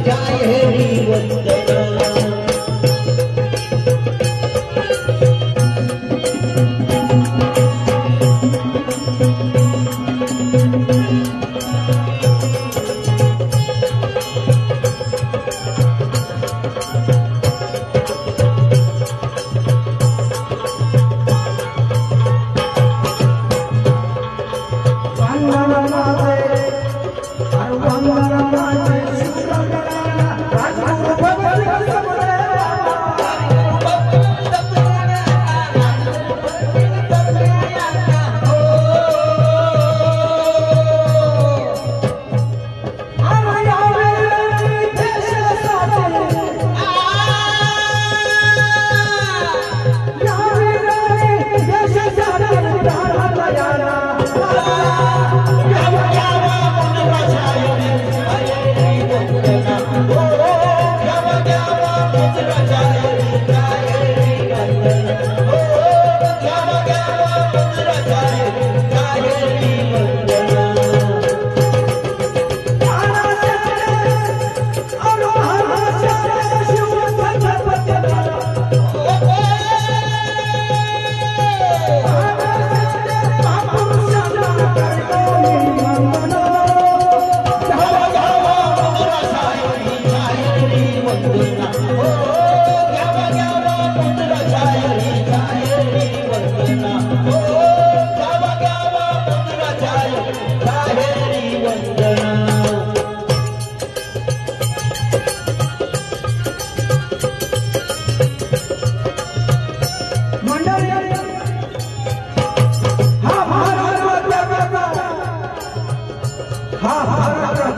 जय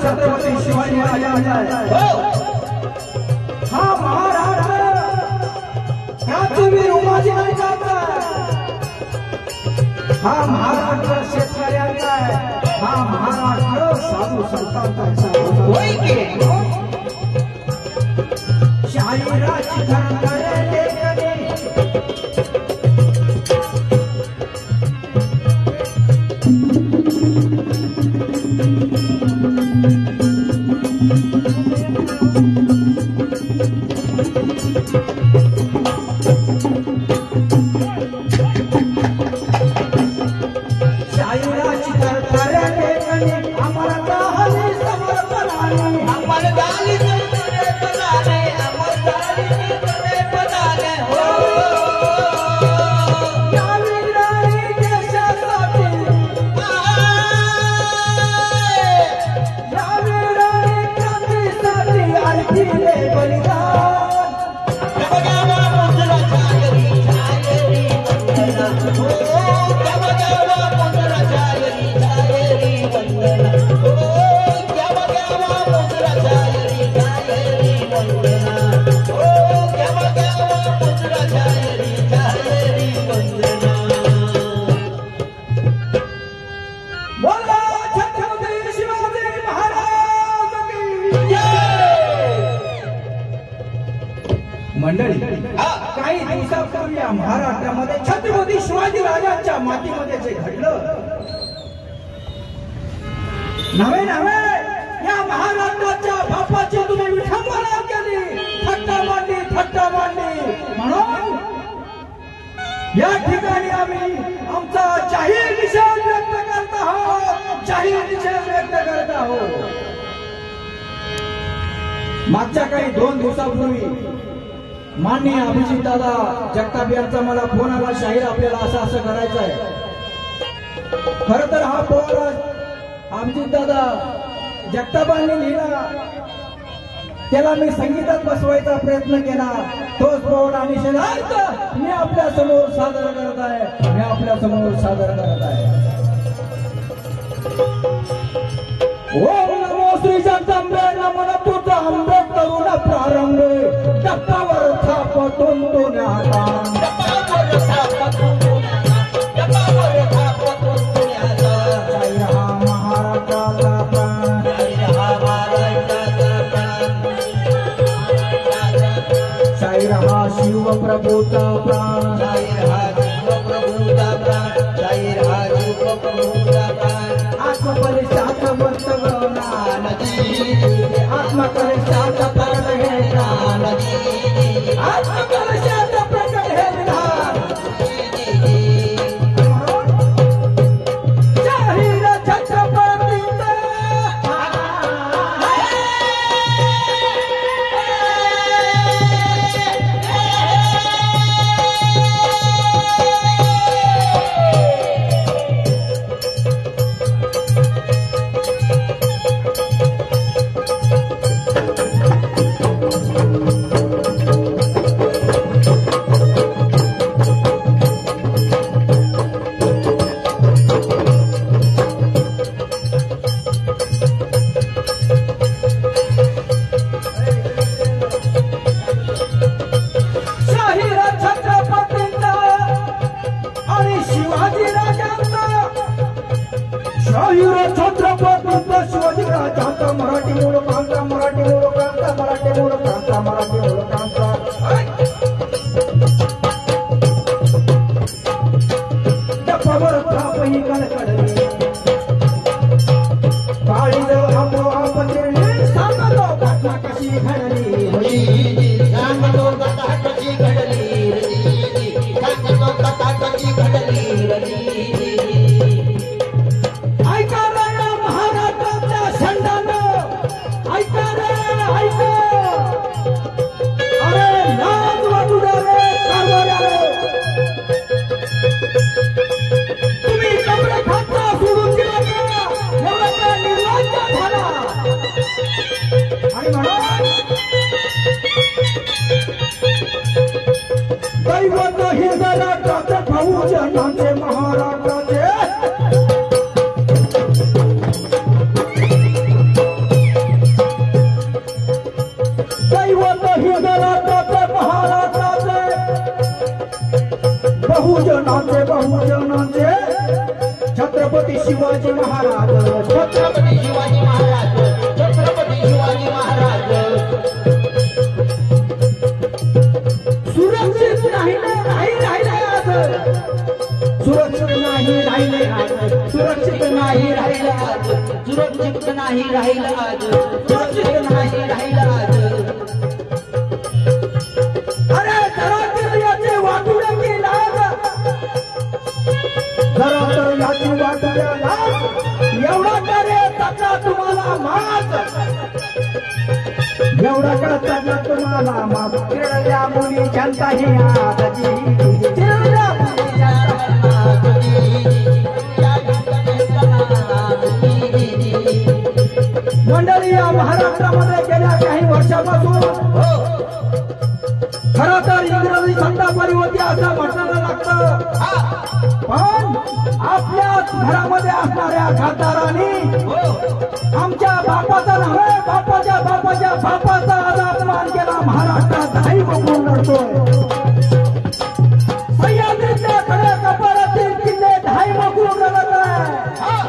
छत्रपती शिवाजी महाराजांचा हा महाराष्ट्र क्रांतीवीर उमाजी नाईकांचा हा महाराष्ट्र शेतकऱ्यांचा हा महाराष्ट्र साधू संतांचा होय की शाहिराची धरणारे लेखने मंडळी काही दिवसापूर्वी महाराष्ट्रामध्ये छत्रपती शिवाजी राजांच्या मातीमध्ये जे घडलं नवे नवे या महाराष्ट्राच्या बापाची तुम्ही विठंबना केली, थट्टा मांडली म्हणून या ठिकाणी आम्ही आमचा जाहीर निषेध व्यक्त करत आहोत मागच्या काही 2 दिवसापूर्वी माननीय अभिजित दादा जगताप यांचा मला फोन आला, शाहीर आपल्याला असं करायचं आहे. खरं तर हा फोन अभिजित दादा जगतापांनी लिहिला, त्याला मी संगीतात बसवायचा प्रयत्न केला. तोच फोन आणि शनार्थ मी आपल्या समोर सादर करत आहे. ओम नमो श्री जगदंबे नमन तुझा आंबे तरुण प्रारंभे डप्पावर थापतून दुन्याला जय हा महाराजाचा प्राण, जय हा शिवप्रभूचा प्राण, आत्मपरिशाच वर्तवना आत्मकलशाच प्रकट हे ज्ञान, आत्मकलशाच प्रकट हे ज्ञान. जाहीर छत्रपतीचा मराठी मूळ प्रांता डप्पावर थापही कडकडली काळी जव आपण सांगतो घटना कशी घडली, सांगतो कथा कशी घडली, सांगतो कथा कशी घडली. ऐका महाराष्ट्राच्या संडान बहुजनांचे महाराष्ट्राचे दैवत हिंदराष्ट्राचे महाराष्ट्राचे बहुजनांचे बहुजनांचे छत्रपती शिवाजी महाराज छत्रपती शिवाजी महाराज छत्रपती शिवाजी महाराज सुरक्षित नाही राहिले आज सुरक्षित नाही राहिले आज सुरक्षित नाही राहिले आज सुरक्षित नाही राहिलं आज सुरक्षित नाही राहिलं आज अरे जरा तर याचे वाटुळे की लाज जरा तर याची वाटुळे लाज एवढा करे त्याचा तुम्हाला माज एवढा करता तुम्हाला माज चिरल्या मुली जनता ही आजची चिरल्या मुली मंडळी या महाराष्ट्रामध्ये गेल्या काही वर्षापासून खरं तर इंग्रजी सत्ता परिवर्ती असं म्हटलं लागतं पण आपल्याच घरामध्ये असणाऱ्या खासदारांनी आमच्या बापाचा नव्हे बापाच्या बापाच्या बापाचा आज अपमान केला महाराष्ट्रात धाई बघून लढतोय सह्याद्रीच्या कडे कपाळातील किल्ले धाई बघून लढत आहे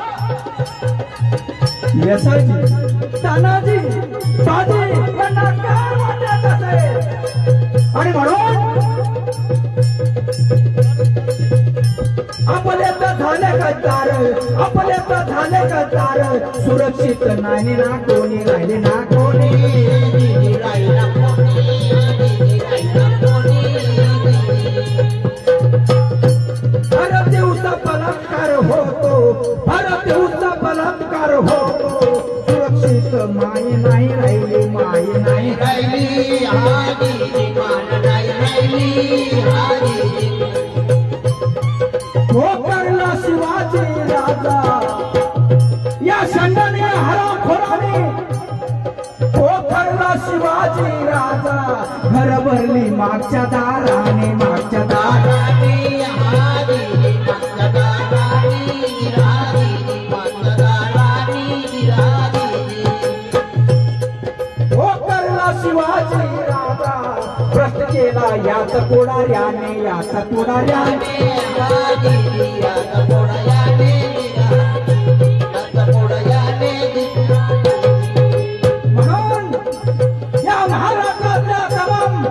यशाची तानाजी बाजी यांना काय वाटत असे आणि म्हणून आपल्याचं झाले गद्दार आपल्याचं झाले गद्दार सुरक्षित नाही ना कोणी राहिले ना कोणी भारत देऊचा बलात्कार होतो भारत देऊचा बलात्कार होतो सुरक्षित माई नाही राहिली माई नाही राहिली आजी मान नाही राहिली आजी भोकरला शिवाजी राजा या षंडाने हरामखोराने भोकरला शिवाजी राजा घर भरली मागच्या दाराने मागच्या दाराने भोकरला शिवाजी राजा भ्रष्ट केला याच पुढाऱ्याने याच पुढाऱ्याने म्हणून या महाराष्ट्रातल्या तमाम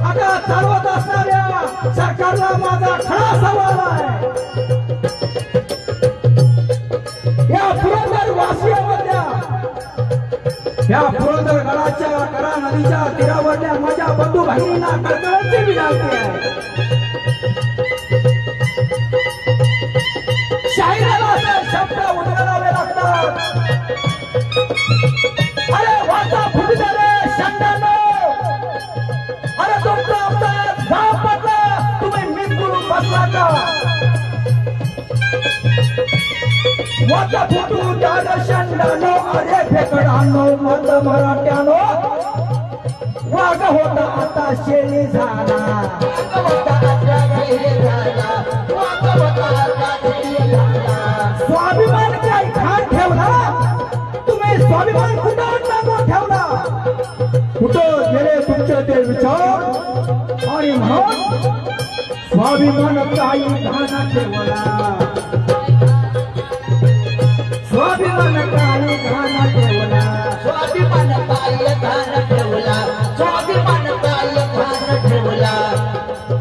आता चालवत असणाऱ्या सरकारला माझा खरा सवाल आहे या पुरंदर वासियामधल्या या पुरंदर गडाच्या करा नदीच्या तीरावरल्या माझ्या बंधू बहिणींना कळकळीची विनंती आहे शाहिराला असे शब्द उद्गारावे लागतात अरे वाचा फुटले रे षंडानो अरे तुमचा आमचा भाव पडला तुम्ही मीठ करून बसला का वाचा फुटू द्या षंडानो अरे फेकडानो मध मराठ्यानो वाघ होता आता शेळी झाला स्वाभिमान काय खान ठेवला तुम्ही स्वाभिमान कुठं टाकून ठेवला कुठं गेले तुमचे ते विचार आणि म्हणून स्वाभिमान काही घाना ठेवला स्वाभिमान काही घाना ठेवला स्वाभिमान काय घाना ठेवला स्वाभिमान काय घाना ठेवला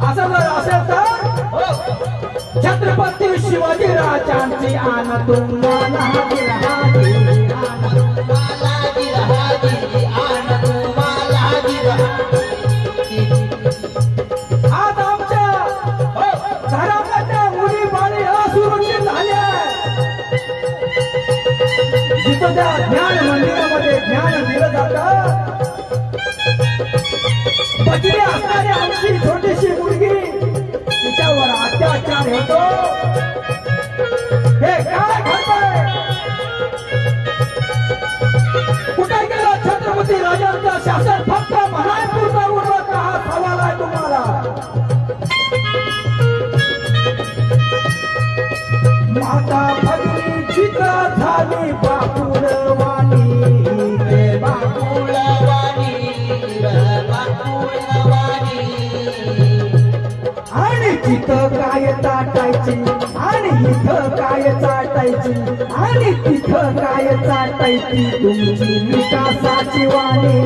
असं जर असेल तर छत्रपती शिवाजी राजांची आन तुम्हाला आज आमच्या घरामधल्या मुली बाळी असुरक्षित झाल्या जिथं त्या ज्ञान मंदिरामध्ये ज्ञान दिलं जातं बचली असणारी आमची छोटीशी मुलगी तिच्यावर अत्याचार होतो हे काय घडतंय कुठे गेला छत्रपती राजांचा शासन फक्त म्हणायपुरता उरला का हा सवाल आहे तुम्हाला जिथं काय चाटायची आणि इथं काय चाटायची आणि तिथं काय चाटायची तुमची विकासाची वाणी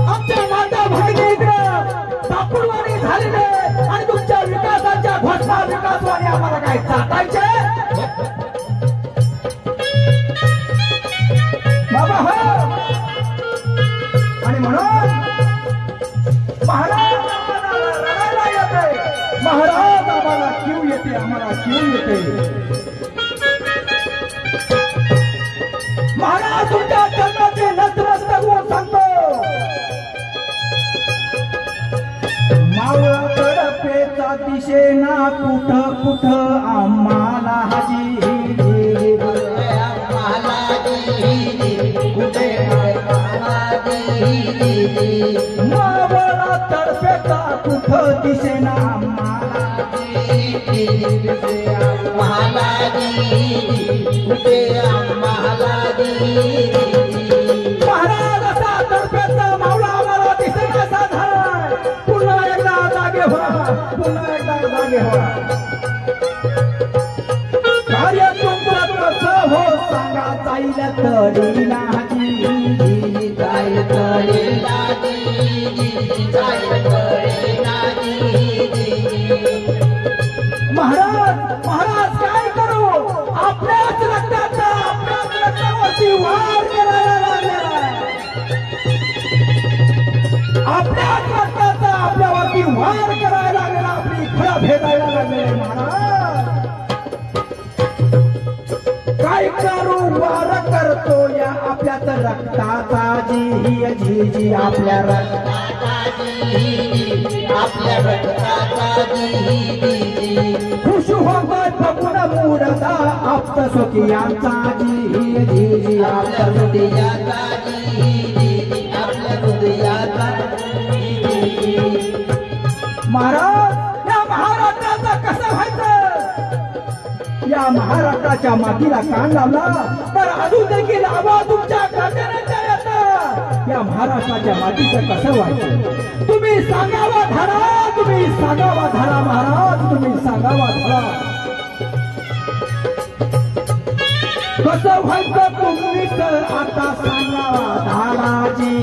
आमच्या माता भाईने इकडं दापुरवाणी झालेले आणि तुमच्या विकासाच्या घोषणा विकासवाणी आम्हाला काय चाटायचे बाबा हो आणि म्हणून महाराज आम्हाला रडायला येते महाराज आम्हाला क्यू येते आम्हाला क्यू येते महाराज तुमच्या चरणाचे नतमस्तक होऊन सांगतो मावळा तडपेचा दिशेना कुठं कुठं आम्हाला हाजी मावळा तडपेचा कुठं दिशेना आम्हाला महाराज असा तडपेचा मावळा आम्हाला दिसेना असा झालाय पुन्हा एकदा जागे व्हा पुन्हा एकदा जागे व्हा कार्य तुमचं कसं हो सांगा जाईल तरी नाही जाईल तरी महाराज महाराज काय करू आपल्याच रक्तावरती वार करायला लागलेला आपल्याच रक्ताचा आपल्यावरती वार करायला लागलेला आपली फळं भेटायला लागले महाराज काय करू वार करतो या आपल्याच रक्ताचा जी जी जी आपल्या खुश होतोय बघून मुडता आप्त स्वकीयांचा जी जी जी आपल्या हृदयाचा महाराज या महाराष्ट्राचं कसं व्हायचं या महाराष्ट्राच्या मातीला कान लावला तर अजून देखील आवाज तुमच्या कानाच्या येतात या महाराष्ट्राच्या मातीचं कसं व्हायचं तुम्ही सांगावा धडा तुम्ही सांगावा धडा महाराज तुम्ही सांगावा धडा कसं व्हायचं तुम्हीच आता सांगावा धडा जी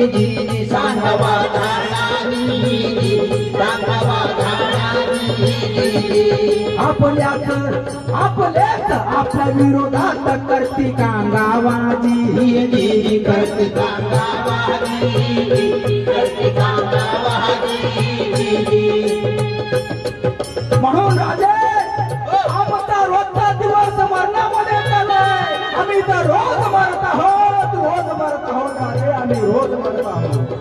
जी सांगावा धडा आपल्याच आपल्या विरोधात करती कांगावाजी करती म्हणून राजे आमचा रोजचा दिवस मरणामध्ये चाललाय आम्ही तर रोज मरत आहोत राजे आम्ही रोज मरत आहोत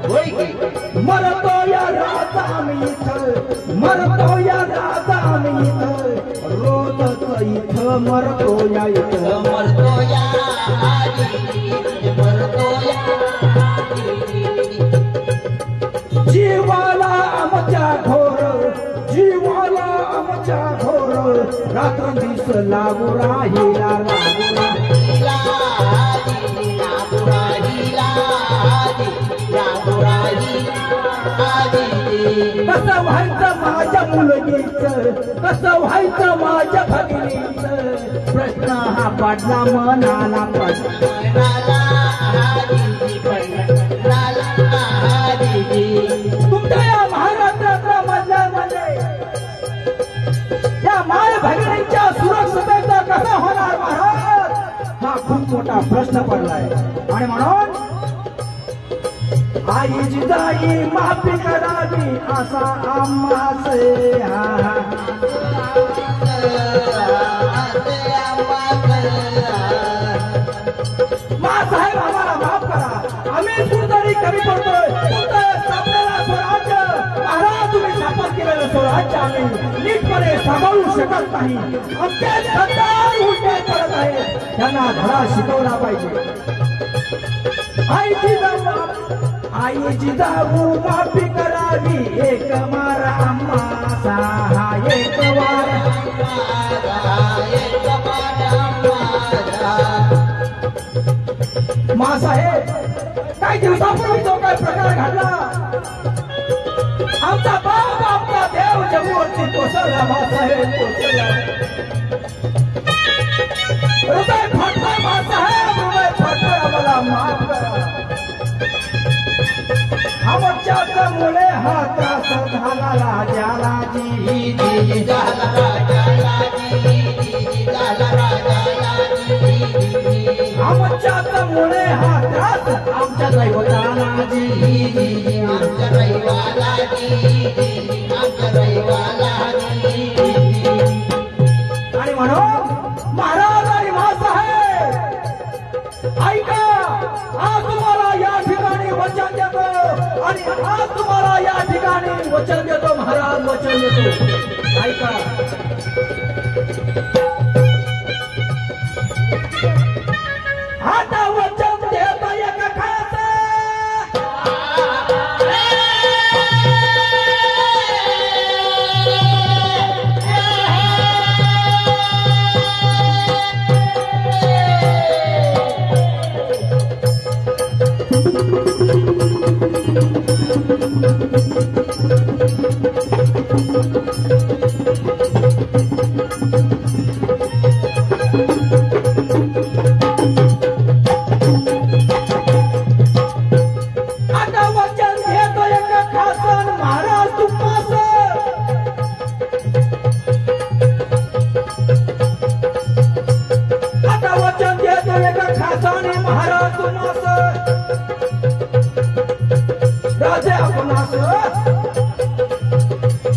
मरतो या राजा आम्ही इथं मरतो या राजा आम्ही इथं रोजच इथं मरतो या इथं मरतो या जीवाला आमच्या घोर रात्र दिस लागू राहिला कसं व्हायचं माझ्या मुलगीचं कसं व्हायचं माझ्या भगिनीचं प्रश्न हा पडला मनाला तुमच्या या महाराष्ट्राच्या मधल्यामध्ये या माय भगिनींच्या सुरक्षिततेचा कसा होणार महाराज हा खूप मोठा प्रश्न पडलाय आणि म्हणून आई जिजाई माफी करावी असा आम्हाचे साहेब आम्हाला माफ करा आम्ही कुठतरी कमी पडतोय आपल्याला स्वराज्य महाराज तुम्ही स्थापन केलेलं स्वराज्य आम्ही नीटपणे सांभाळू शकत नाही आमचे सरकार उलटे पडत आहे त्यांना धडा शिकवला पाहिजे आई जिजाऊ माफी करावी एक मार आम्हा एक वार मासाहेब काही दिवसापूर्वी जो काय प्रकार घडला आमचा बाप आपला देव जमूवरती कोसळला मासाहेब कोसळला हृदय फाटला मासाहेब हृदय फाटला आम्हाला माफ करा आमच्यामुळे हा त्रास झाला राजाला जी जी झाला राजाला जी झाला राजाला आमच्यामुळे हा त्रास आमच्या दैवताला जी आमच्या दैवाला आमच्या दैवाला आणि म्हणून महाराज आणि मासाहेब ऐका आज तुम्हाला या ठिकाणी वचन देतो आणि आज तुम्हाला या ठिकाणी वचन देतो महाराज वचन देतो ऐका आता वचन देतो एका खास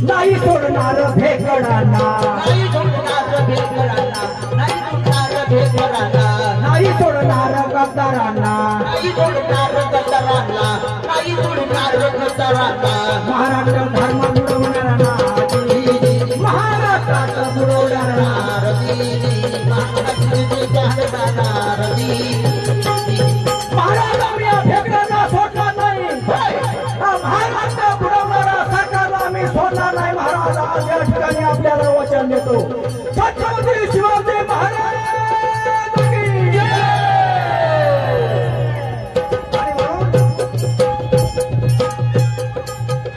नाही सोडणार भेकडांना नाही सोडणार भेकडांना नाही सोडणार गद्दारांना नाही सोडणार गद्दारांना नाही सोडणार गद्दारांना महाराष्ट्र धर्म बुडवणाऱ्यांना महाराष्ट्रात बुडवणाऱ्यांना महाराज आम्ही या भेकडांना सोडणार नाही महाराष्ट्र बुडवणारा सरकारला आम्ही सोडणार नाही महाराज आज या ठिकाणी आपल्याला वचन देतो छत्रपती शिवाजी महाराज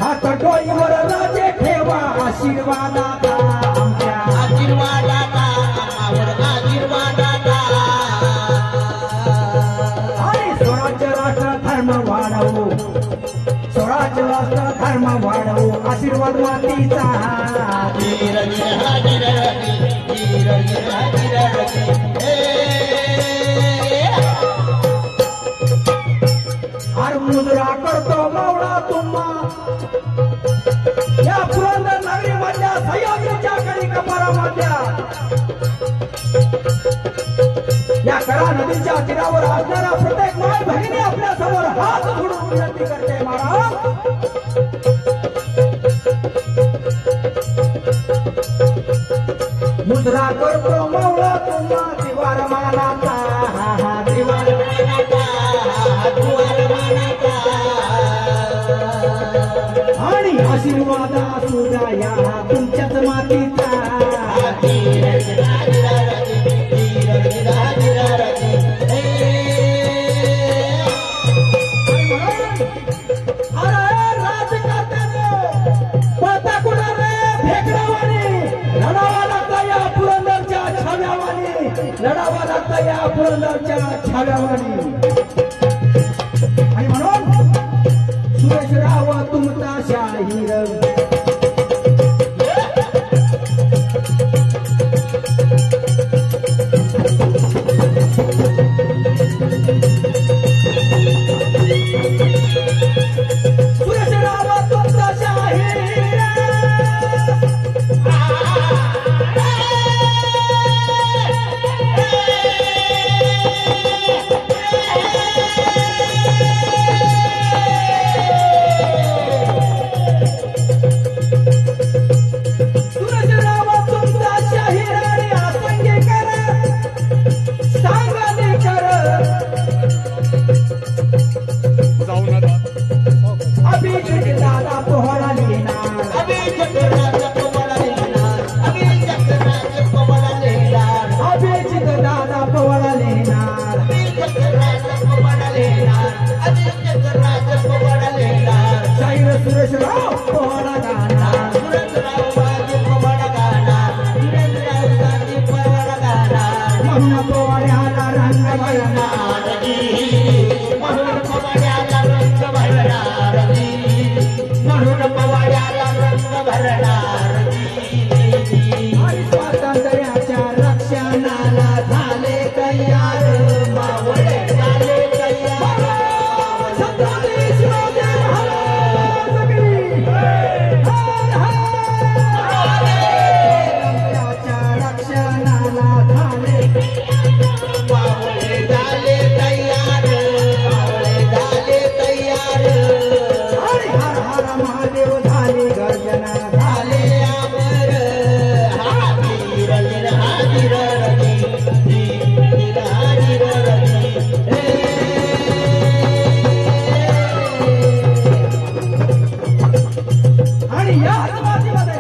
हात डोईवर राजे ठेवा आशीर्वादाचा आमच्या आशीर्वादाचा आशीर्वादाचा आणि स्वराज्य राष्ट्र धर्म वाढवू स्वराज्य राष्ट्र धर्म वाढवू आशीर्वाद मातीचा हर मुजरा करतो मावळा तुम्हा या पुरंदर नगरी मधल्या सह्याद्रीच्या कडी कपारामधल्या या करा नदीच्या तीरावर असणारा प्रत्येक माय बहिणी आपल्या समोर हात जोडून विनंती करते महाराज मुजरा करतो मावळा तुम्हा दिवार मानाचा दिवार आणि आशीर्वाद असू द्या या तुमच्याच मातीचा अरे राजकारत्यानो पळता कुठं रे भेकडावानी लढावा लागता या पुरंदरच्या छाव्यावानी लढावा लागता या पुरंदरच्या छाव्यावानी आणि म्हणून सुरेश राव तुमचा शाहीर लेला चक्रात पवडलेला शाहीर सुरेशराव पोवाडा गाणा सुरेशराव गाजी पवडा गाणा सुरेशराव गाजी पवडा गाणा म्हणून पोवाड्याला रंग भरणार म्हणून पवाड्याला रंग भरणार म्हणून पवाड्याला रंग भरणार आणि स्वातंत्र्याच्या रक्षणाला झाले तयार मावळे झाले तयार छत्रपती शिवाजी महाराज की स्वातंत्र्याच्या रक्षणाला झाले मावळे झाले तयार मावळे झाले तयार आणि हर हर महादेव झाली गर्जना झाले अमर हाजीर हाजीर रजी हाजीर रजी आणि याच बाजूमध्ये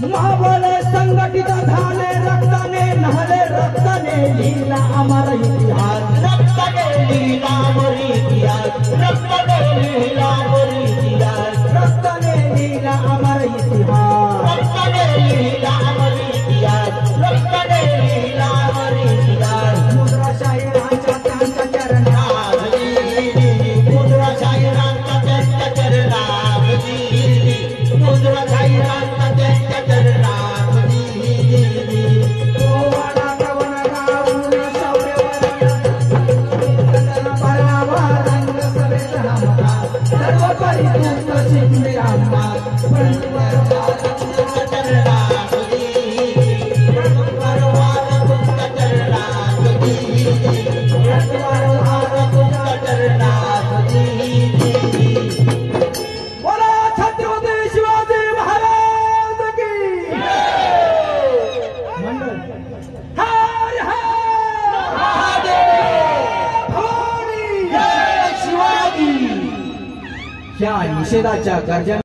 महाबळ संघटित झाले रक्ताने नहले रक्ताने लिहिला अमर इतिहास रक्ताने लीला मोरी इतिहास रक्ताने लीला मोरी इतिहास रक्ताने लिहिला अमर इतिहास रक्ताने लीला मोरी इतिहास रक्ताने लीला मोरी इतिहास मुद्रा शाहिरांच्या त्यांच्या चरणात मुद्रा शाहिरांचा त्यांच्या चरणात मुद्रा शाहिरांचा त्यांच्या चरणात पोवाडा कवन गाऊन शौर्यवर परावा रंग सवेत रामता सर्व परितुष्ट शिकले आम्हा बोला छत्रपती शिवाजी महाराज की मंडळ हर हर भवानी शिवाजी या निषेधाच्या गर्जना